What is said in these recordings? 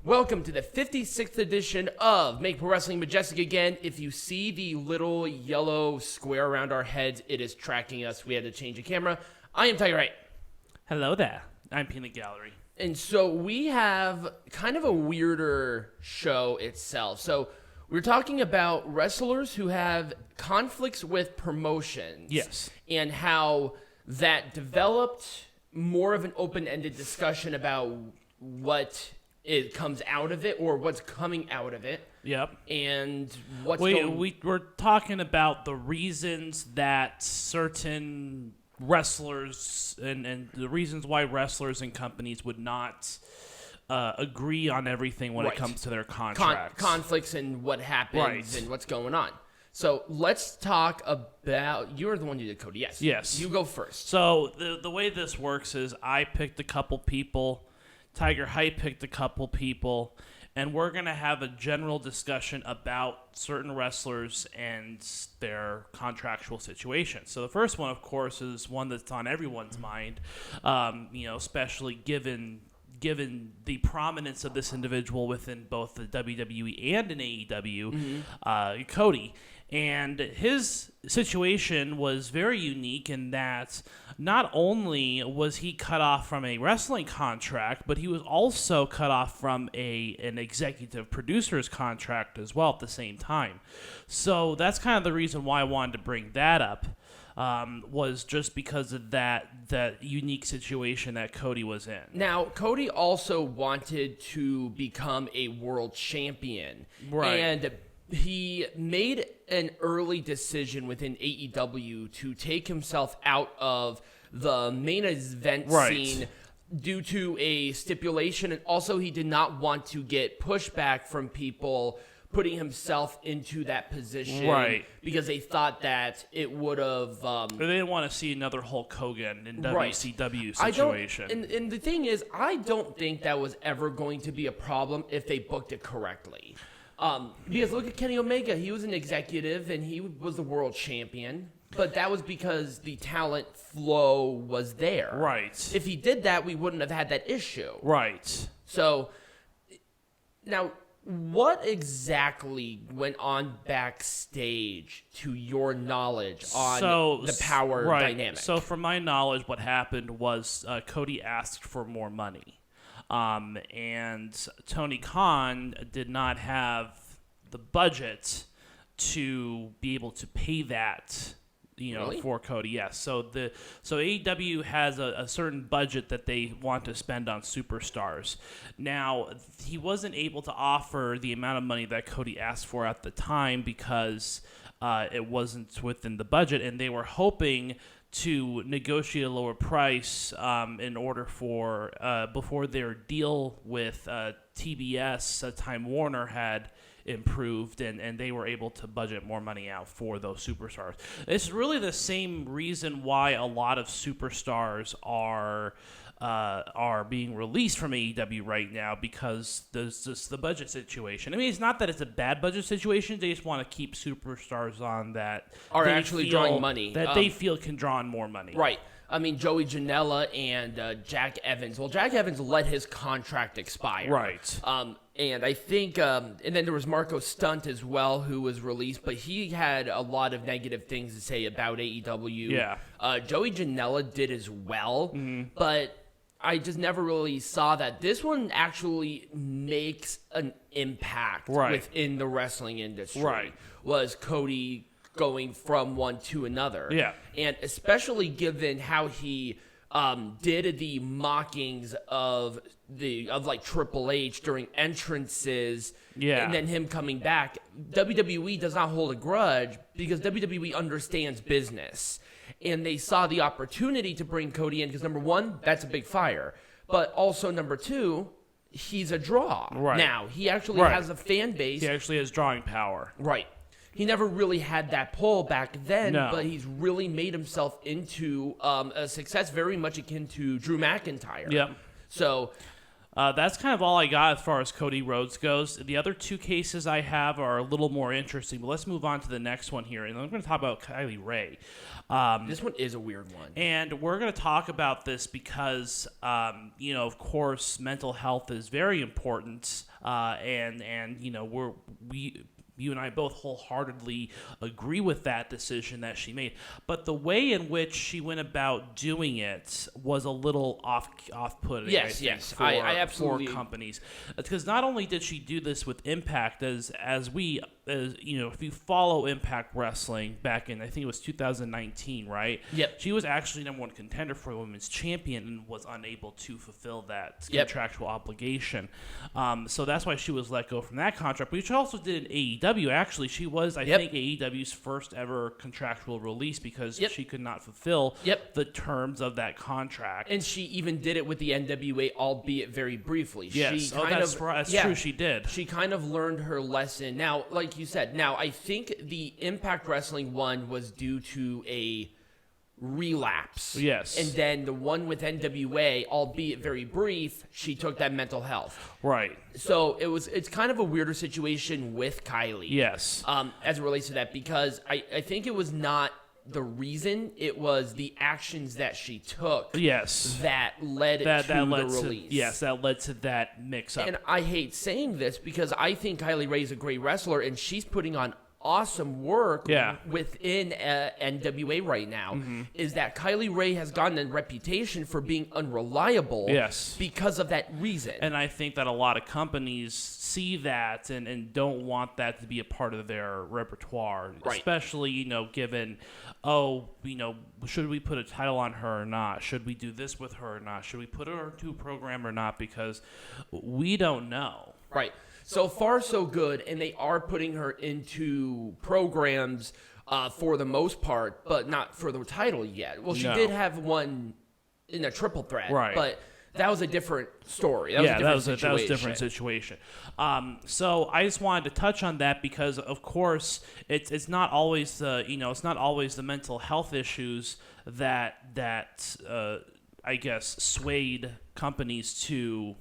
Welcome to the 56th edition of Make Pro Wrestling Majestic again. If you see the little yellow square around our heads, it is tracking us. We had to change the camera. I am Tiger Wright. Hello there. I'm Peanut Gallery. And so we have kind of a weirder show itself. So we're talking about wrestlers who have conflicts with promotions. Yes. And how that developed more of an open-ended discussion about what it comes out of it or what's coming out of it. Yep. And what's we're talking about the reasons that certain wrestlers and the reasons why wrestlers and companies would not agree on everything when it comes to their contracts. Conflicts and what happens and what's going on. So let's talk about, you're the one who did Cody. Yes. You go first. So the way this works is I picked a couple people, Tiger Hype picked a couple people, and we're going to have a general discussion about certain wrestlers and their contractual situations. So the first one, of course, is one that's on everyone's mind, especially given the prominence of this individual within both the WWE and in AEW, Cody. And his situation was very unique in that not only was he cut off from a wrestling contract, but he was also cut off from an executive producer's contract as well at the same time. So that's kind of the reason why I wanted to bring that up, was just because of that unique situation that Cody was in. Now, Cody also wanted to become a world champion. Right. And he made an early decision within AEW to take himself out of the main event scene due to a stipulation, and also he did not want to get pushback from people putting himself into that position because they thought that it would have... they didn't want to see another Hulk Hogan in WCW situation. And the thing is, I don't think that was ever going to be a problem if they booked it correctly. Because look at Kenny Omega. He was an executive, and he was the world champion. But that was because the talent flow was there. Right. If he did that, we wouldn't have had that issue. Right. So, now, what exactly went on backstage to your knowledge on the power dynamic? So, from my knowledge, what happened was Cody asked for more money. And Tony Khan did not have the budget to be able to pay that, for Cody. Yes. So AEW has a certain budget that they want to spend on superstars. Now, he wasn't able to offer the amount of money that Cody asked for at the time because it wasn't within the budget, and they were hoping to negotiate a lower price in order for before their deal with TBS, Time Warner, had improved, and they were able to budget more money out for those superstars. It's really the same reason why a lot of superstars are being released from AEW right now, because there's just the budget situation. I mean, it's not that it's a bad budget situation. They just want to keep superstars on that are actually drawing money. That they feel can draw in more money. Right. I mean, Joey Janela and Jack Evans. Well, Jack Evans let his contract expire. Right. And I think, and then there was Marco Stunt as well, who was released, but he had a lot of negative things to say about AEW. Yeah. Joey Janela did as well, but I just never really saw that. This one actually makes an impact within the wrestling industry. Right. Was Cody going from one to another. Yeah. And especially given how he did the mockings of Triple H during entrances, and then him coming back. WWE does not hold a grudge because WWE understands business. And they saw the opportunity to bring Cody in because, number one, that's a big fire. But also, number two, he's a draw. Right. Now, he actually has a fan base. He actually has drawing power. Right. He never really had that pull back then, but he's really made himself into a success very much akin to Drew McIntyre. Yep. So that's kind of all I got as far as Cody Rhodes goes. The other two cases I have are a little more interesting, but let's move on to the next one here. And I'm going to talk about Kylie Ray. This one is a weird one. And we're going to talk about this because, of course, mental health is very important and you and I both wholeheartedly agree with that decision that she made. But the way in which she went about doing it was a little off-putting. Yes, I absolutely for companies, because not only did she do this with Impact, as if you follow Impact Wrestling back in, I think it was 2019, right? Yep. She was actually number one contender for women's champion and was unable to fulfill that contractual obligation. So that's why she was let go from that contract. But she also did in AEW. Actually, she was, I think, AEW's first ever contractual release because she could not fulfill the terms of that contract. And she even did it with the NWA, albeit very briefly. Yes, that's true. She did. She kind of learned her lesson. Now, like you said, I think the Impact Wrestling one was due to a relapse. Yes. And then the one with NWA, albeit very brief, she took that mental health. Right. So it's kind of a weirder situation with Kylie. Yes. As it relates to that, because I think it was not the reason, it was the actions that she took. Yes. That led to the release. Yes, that led to that mix-up. And I hate saying this because I think Kylie Ray is a great wrestler, and she's putting on awesome work within NWA right now. Is that Kylie Ray has gotten a reputation for being unreliable because of that reason. And I think that a lot of companies see that and don't want that to be a part of their repertoire, especially, given, should we put a title on her or not? Should we do this with her or not? Should we put her into a program or not? Because we don't know. Right. So far, so good, and they are putting her into programs for the most part, but not for the title yet. Well, she did have one in a triple threat, but that was a different story. That was a different situation. So I just wanted to touch on that because, of course, it's not always the mental health issues that I guess swayed companies to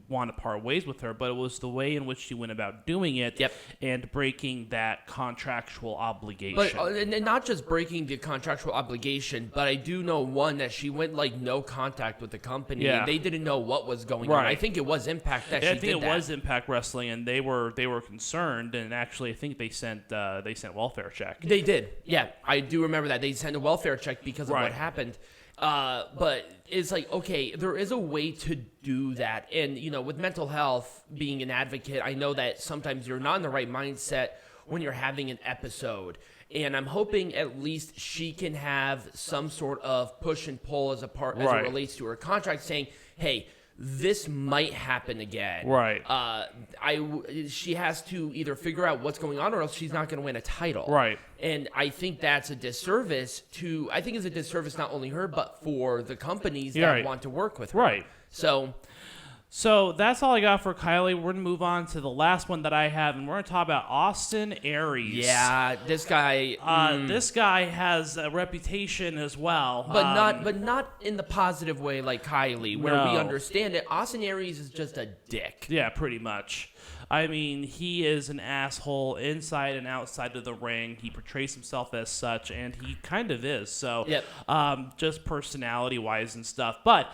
want to part ways with her, but it was the way in which she went about doing it and breaking that contractual obligation. But and not just breaking the contractual obligation, but I do know that she went no contact with the company. And they didn't know what was going on. I think it was Impact that she did that. I think it was Impact Wrestling, and they were concerned, and actually I think they sent welfare check. They did. Yeah, I do remember that. They sent a welfare check because of what happened. But it's okay, there is a way to do that. And, with mental health, being an advocate, I know that sometimes you're not in the right mindset when you're having an episode. And I'm hoping at least she can have some sort of push and pull as it relates to her contract, saying, hey, this might happen again. Right. She has to either figure out what's going on or else she's not going to win a title. Right. And I think that's a disservice it's a disservice not only her, but for the companies that want to work with her. Right. So that's all I got for Kylie. We're going to move on to the last one that I have, and we're going to talk about Austin Aries. Yeah, this guy. This guy has a reputation as well, but not in the positive way like Kylie, where we understand it. Austin Aries is just a dick. Yeah, pretty much. I mean, he is an asshole inside and outside of the ring. He portrays himself as such, and he kind of is. So, just personality-wise and stuff, but.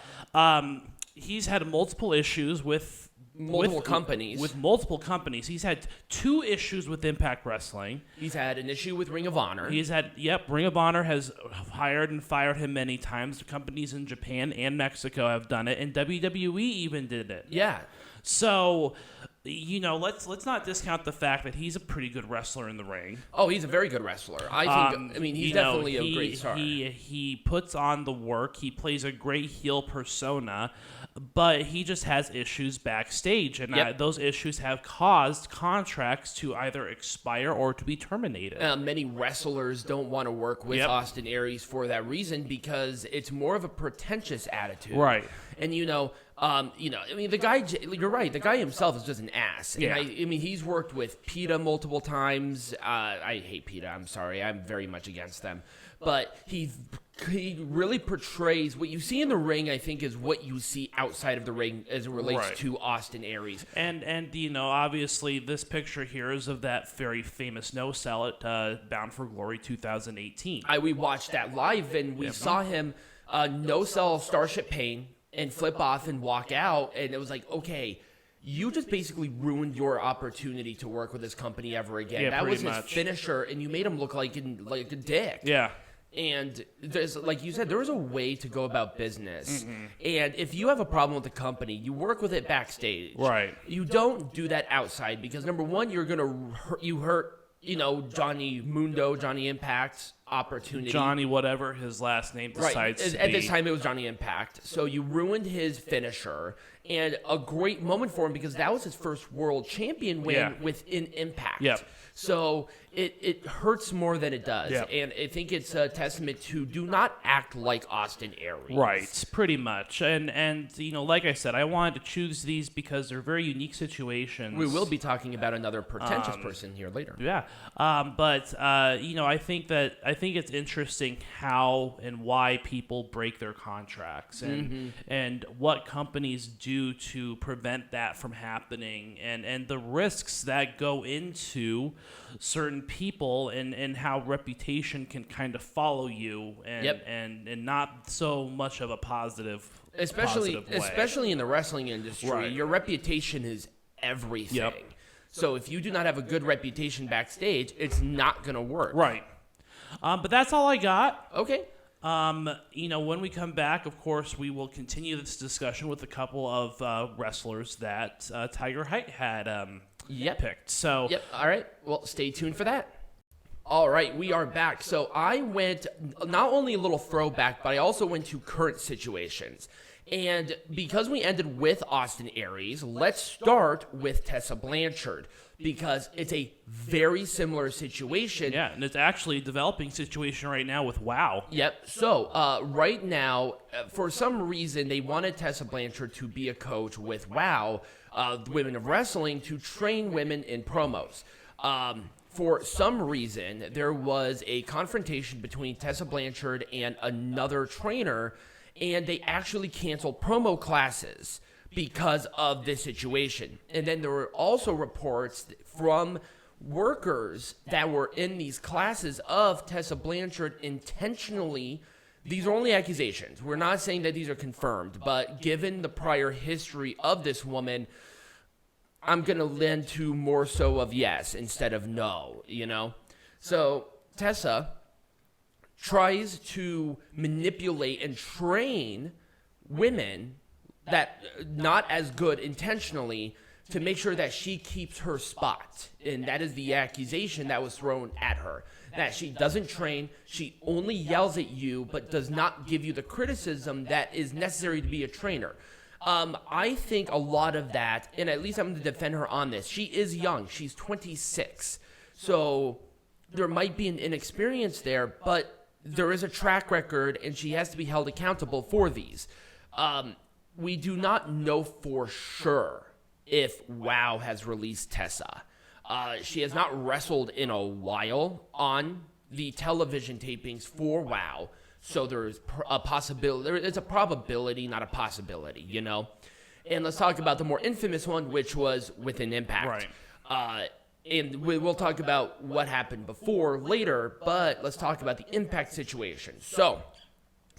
He's had multiple issues with multiple companies. He's had 2 issues with Impact Wrestling. He's had an issue with Ring of Honor. Ring of Honor has hired and fired him many times. Companies in Japan and Mexico have done it, and WWE even did it. Yeah. So, let's not discount the fact that he's a pretty good wrestler in the ring. Oh, he's a very good wrestler. He's definitely a great star. He puts on the work. He plays a great heel persona, but he just has issues backstage, and those issues have caused contracts to either expire or to be terminated. Many wrestlers don't want to work with Austin Aries for that reason because it's more of a pretentious attitude. Right. And the guy. You're right. The guy himself is just an ass. And yeah. He's worked with PETA multiple times. I hate PETA. I'm sorry. I'm very much against them. But he really portrays what you see in the ring. I think is what you see outside of the ring as it relates to Austin Aries. And obviously this picture here is of that very famous no sell at Bound for Glory 2018. We watched that live and we saw him no sell Starship Pain and flip off and walk out, and it was like, okay, you just basically ruined your opportunity to work with this company ever again. Yeah, that was his much. finisher, and you made him look like a dick. Yeah. And there's, like you said, there is a way to go about business. And if you have a problem with the company, you work with it backstage. Right. You don't do that outside because, number one, you're going to hurt, Johnny Mundo, Johnny Impact's opportunity. Johnny whatever his last name decides to be. At this time, it was Johnny Impact. So you ruined his finisher. And a great moment for him because that was his first world champion win within Impact. Yep. So it hurts more than it does. Yep. And I think it's a testament to do not act like Austin Aries. Right, pretty much. And like I said, I wanted to choose these because they're very unique situations. We will be talking about another pretentious person here later. Yeah. But I think it's interesting how and why people break their contracts and what companies do to prevent that from happening and the risks that go into certain people and how reputation can kind of follow you and not so much of a positive especially in the wrestling industry. Right. Your reputation is everything. Yep. So if you do not have a good reputation backstage, it's not going to work. Right. But that's all I got. Okay. When we come back, of course, we will continue this discussion with a couple of wrestlers that Tiger Height had picked. So, All right. Well, stay tuned for that. All right, we are back. So I went not only a little throwback, but I also went to current situations. And because we ended with Austin Aries, let's start with Tessa Blanchard because it's a very similar situation. Yeah, and it's actually a developing situation right now with WoW. Yep. So right now, for some reason, they wanted Tessa Blanchard to be a coach with WoW, Women of Wrestling, to train women in promos. For some reason, there was a confrontation between Tessa Blanchard and another trainer, and they actually canceled promo classes because of this situation. And then there were also reports from workers that were in these classes of Tessa Blanchard intentionally. These are only accusations. We're not saying that these are confirmed, but given the prior history of this woman, I'm going to lend to more so of yes instead of no, So Tessa tries to manipulate and train women that not as good intentionally to make sure that she keeps her spot. And that is the accusation that was thrown at her. That she doesn't train, she only yells at you, but does not give you the criticism that is necessary to be a trainer. I think a lot of that, and at least I'm going to defend her on this. She is young. She's 26. So there might be an inexperience there, but there is a track record, and she has to be held accountable for these. We do not know for sure if WoW has released Tessa. She has not wrestled in a while on the television tapings for WoW. So there's a possibility, it's a probability, not a possibility, And let's talk about the more infamous one, which was within Impact. Right. And we'll talk about what happened before later, but let's talk about the Impact situation. So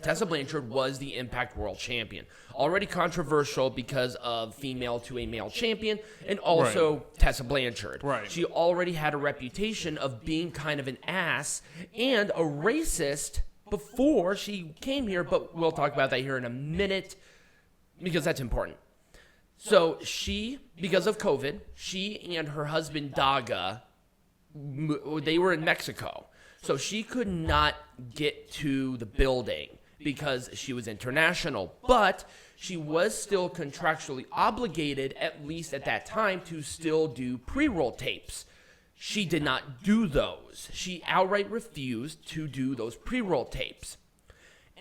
Tessa Blanchard was the Impact World Champion. Already controversial because of female to a male champion, and also Tessa Blanchard. Right. She already had a reputation of being kind of an ass and a racist before she came here, but we'll talk about that here in a minute because that's important. So she, because of COVID, she and her husband Daga, they were in Mexico. So she could not get to the building because she was international, but she was still contractually obligated, at least at that time, to still do pre-roll tapes. She did not do those. She outright refused to do those pre-roll tapes.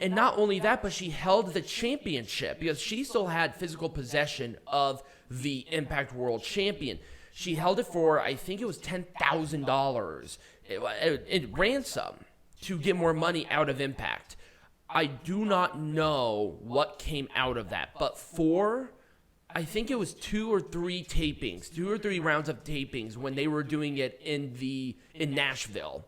And not only that, but she held the championship because she still had physical possession of the Impact World Champion. She held it for, I think it was $10,000 in ransom to get more money out of Impact. I do not know what came out of that, but I think it was 2 or 3 rounds of tapings when they were doing it in Nashville.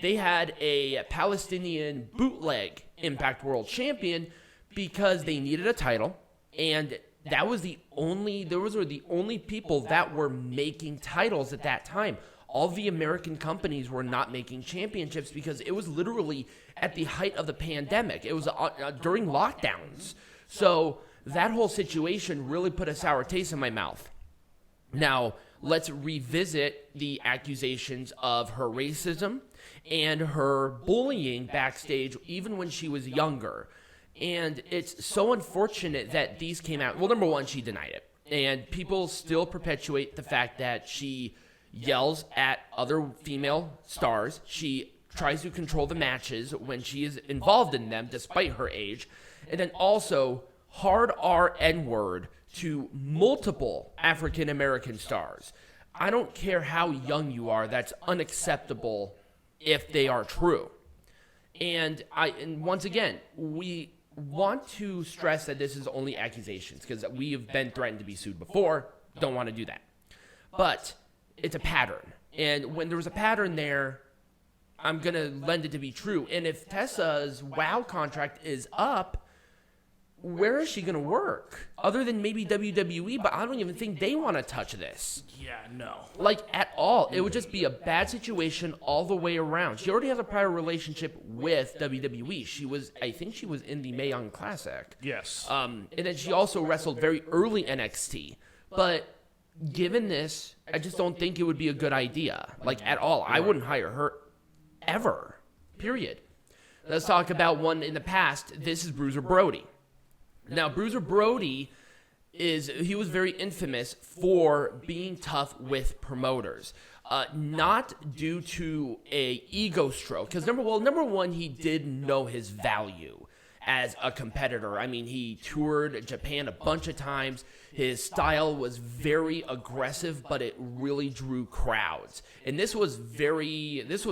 They had a Palestinian bootleg Impact World Champion because they needed a title, and those were the only people that were making titles at that time. All the American companies were not making championships because it was literally at the height of the pandemic. It was during lockdowns. So that whole situation really put a sour taste in my mouth. Now, let's revisit the accusations of her racism and her bullying backstage, even when she was younger. And it's so unfortunate that these came out. Well, number one, she denied it. And people still perpetuate the fact that she yells at other female stars. She tries to control the matches when she is involved in them, despite her age. And then also, hard R N-word to multiple African-American stars. I don't care how young you are, that's unacceptable if they are true. And once again, we want to stress that this is only accusations because we have been threatened to be sued before. Don't want to do that. But it's a pattern. And when there's a pattern there, I'm going to lend it to be true. And if Tessa's WOW contract is up, where is she going to work? Other than maybe WWE, but I don't even think they want to touch this. Yeah, no. Like, at all. It would just be a bad situation all the way around. She already has a prior relationship with WWE. I think she was in the Mae Young Classic. Yes. And then she also wrestled very early NXT. But given this, I just don't think it would be a good idea. Like, at all. I wouldn't hire her ever. Period. Let's talk about one in the past. This is Bruiser Brody. Now, Bruiser Brody he was very infamous for being tough with promoters. Not due to a ego stroke. Because number one, he did know his value as a competitor. I mean, he toured Japan a bunch of times. His style was very aggressive, but it really drew crowds. And this was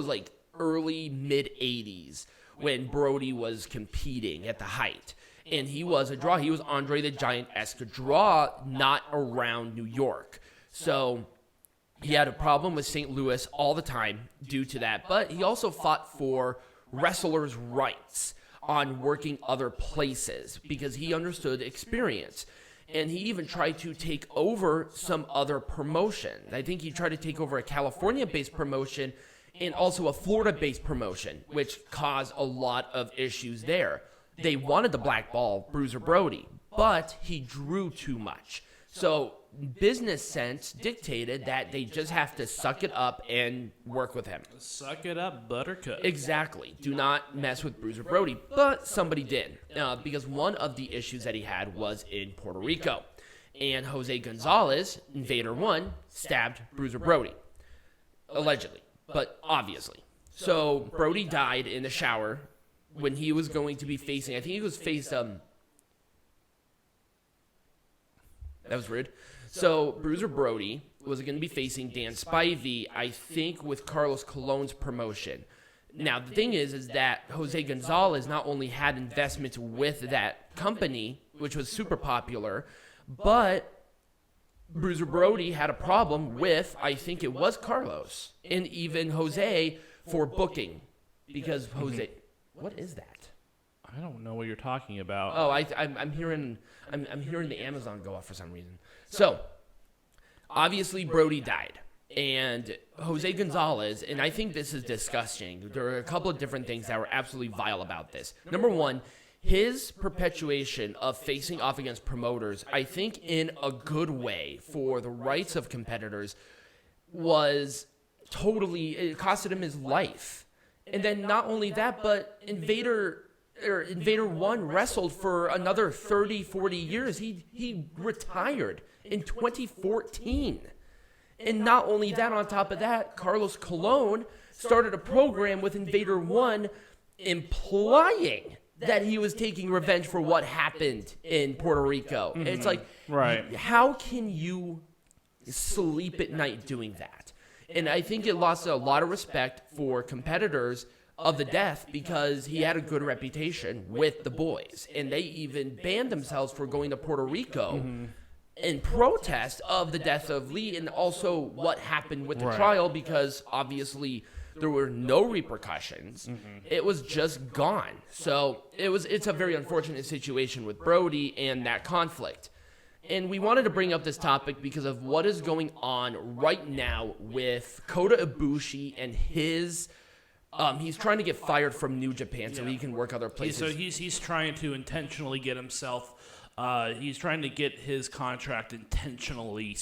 like early mid-'80s when Brody was competing at the height. And he was a draw. He was Andre the Giant-esque draw, not around New York. So he had a problem with St. Louis all the time due to that. But he also fought for wrestlers' rights on working other places because he understood experience. And he even tried to take over some other promotions. I think he tried to take over a California-based promotion and also a Florida-based promotion, which caused a lot of issues there. They wanted to blackball Bruiser Brody, but he drew too much. So business sense dictated that they just have to suck it up and work with him. Suck it up, buttercup. Exactly. Do not mess with Bruiser Brody. But somebody did, because one of the issues that he had was in Puerto Rico. And Jose Gonzalez, Invader 1, stabbed Bruiser Brody. Allegedly, but obviously. So Brody died in the shower when he was going to be facing, I think he was faced, that was rude. So Bruiser Brody was going to be facing Dan Spivey, I think with Carlos Colon's promotion. Now, the thing is that Jose Gonzalez not only had investments with that company, which was super popular, but Bruiser Brody had a problem with, I think it was Carlos, and even Jose for booking, because Jose... What is that? I don't know what you're talking about. Oh, I'm hearing the Amazon go off for some reason. So, obviously Brody died, and Jose Gonzalez, and I think this is disgusting. There are a couple of different things that were absolutely vile about this. Number one, his perpetuation of facing off against promoters, I think in a good way for the rights of competitors, it costed him his life. And then not only that, but Invader 1 wrestled for another 30, 40 years. He retired in 2014. And not only that, on top of that, Carlos Colon started a program with Invader 1 implying that he was taking revenge for what happened in Puerto Rico. Mm-hmm. It's like, right. How can you sleep at night doing that? And I think it lost a lot of respect for competitors of the death because he had a good reputation with the boys. And they even banned themselves for going to Puerto Rico in protest of the death of Lee and also what happened with the trial because obviously there were no repercussions. It was just gone. So it's a very unfortunate situation with Brody and that conflict. And we wanted to bring up this topic because of what is going on right now with Kota Ibushi and his... he's trying to get fired from New Japan so he can work other places. So he's trying to intentionally get himself... he's trying to get his contract intentionally,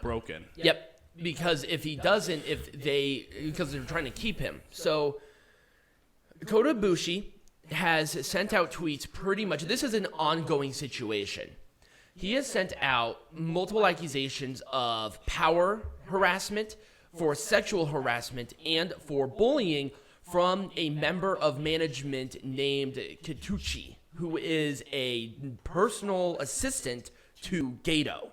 broken. Yep. Because if he doesn't, because they're trying to keep him. So Kota Ibushi has sent out tweets pretty much. This is an ongoing situation. He has sent out multiple accusations of power harassment, for sexual harassment, and for bullying from a member of management named Kikuchi, who is a personal assistant to Gato.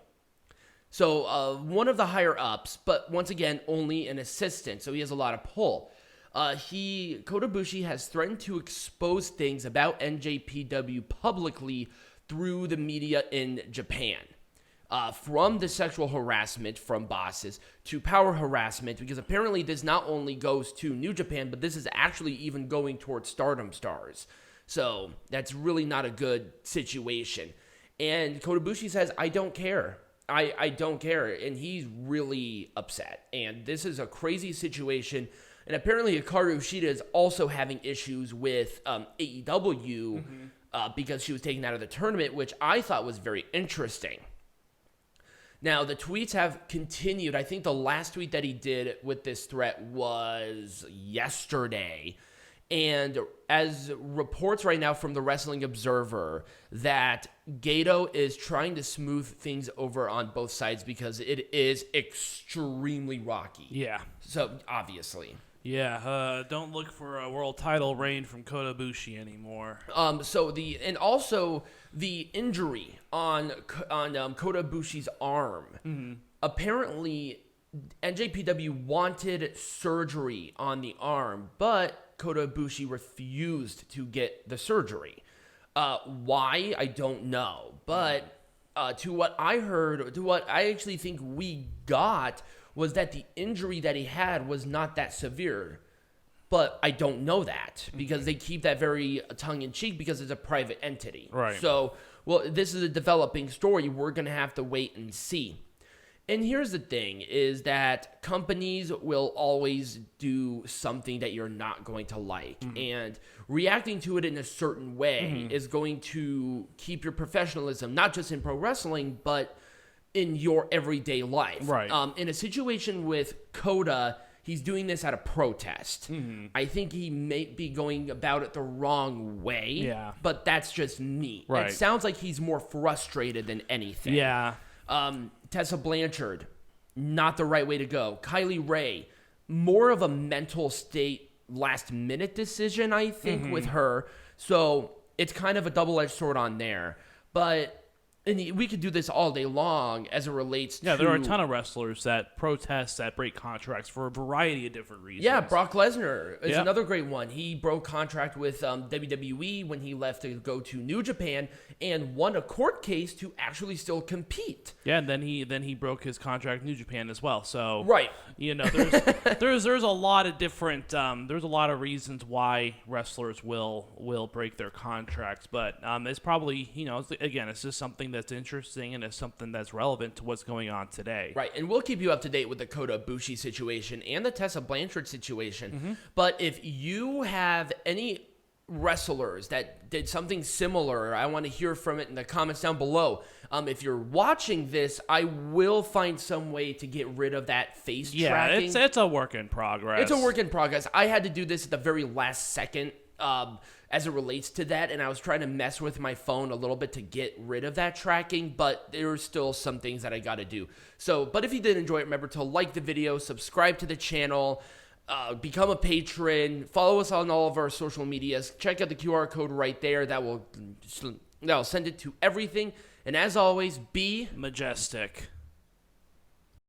So one of the higher ups, but once again, only an assistant. So he has a lot of pull. Kota Ibushi has threatened to expose things about NJPW publicly through the media in Japan. From the sexual harassment from bosses to power harassment, because apparently this not only goes to New Japan, but this is actually even going towards Stardom stars. So that's really not a good situation. And Kota Ibushi says, I don't care. I don't care, and he's really upset. And this is a crazy situation. And apparently Hikaru Shida is also having issues with AEW because she was taken out of the tournament, which I thought was very interesting. Now, the tweets have continued. I think the last tweet that he did with this threat was yesterday. And as reports right now from the Wrestling Observer that Gato is trying to smooth things over on both sides because it is extremely rocky. Yeah. So, obviously. Yeah, don't look for a world title reign from Kota Ibushi anymore. Also the injury on Kota Ibushi's arm. Mm-hmm. Apparently, NJPW wanted surgery on the arm, but Kota Ibushi refused to get the surgery. Why? I don't know. But to what I heard, to what I actually think we got, was that the injury that he had was not that severe. But I don't know that because they keep that very tongue-in-cheek because it's a private entity. Right. So, well, this is a developing story. We're going to have to wait and see. And here's the thing, is that companies will always do something that you're not going to like. Mm-hmm. And reacting to it in a certain way is going to keep your professionalism, not just in pro wrestling, but in your everyday life. Right. In a situation with Kota, he's doing this out of protest. Mm-hmm. I think he may be going about it the wrong way. Yeah. But that's just me. Right. It sounds like he's more frustrated than anything. Yeah. Tessa Blanchard, not the right way to go. Kylie Ray, more of a mental state last-minute decision, I think, with her. So it's kind of a double-edged sword on there. But and we could do this all day long as it relates to... Yeah, there are a ton of wrestlers that protest, that break contracts for a variety of different reasons. Yeah, Brock Lesnar is another great one. He broke contract with WWE when he left to go to New Japan and won a court case to actually still compete. Yeah, and then he broke his contract in New Japan as well. So right, you know, there's a lot of different there's a lot of reasons why wrestlers will break their contracts, but it's probably, you know, again, it's just something that's interesting and it's something that's relevant to what's going on today. Right, and we'll keep you up to date with the Kota Ibushi situation and the Tessa Blanchard situation. But if you have any wrestlers that did something similar, I want to hear from it in the comments down below. If you're watching this, I will find some way to get rid of that face tracking. Yeah, it's a work in progress. It's a work in progress. I had to do this at the very last second as it relates to that, and I was trying to mess with my phone a little bit to get rid of that tracking, but there's still some things that I got to do. So, but if you did enjoy it, remember to like the video, subscribe to the channel, become a patron, follow us on all of our social medias, check out the QR code right there. That'll send it to everything. And as always, be majestic.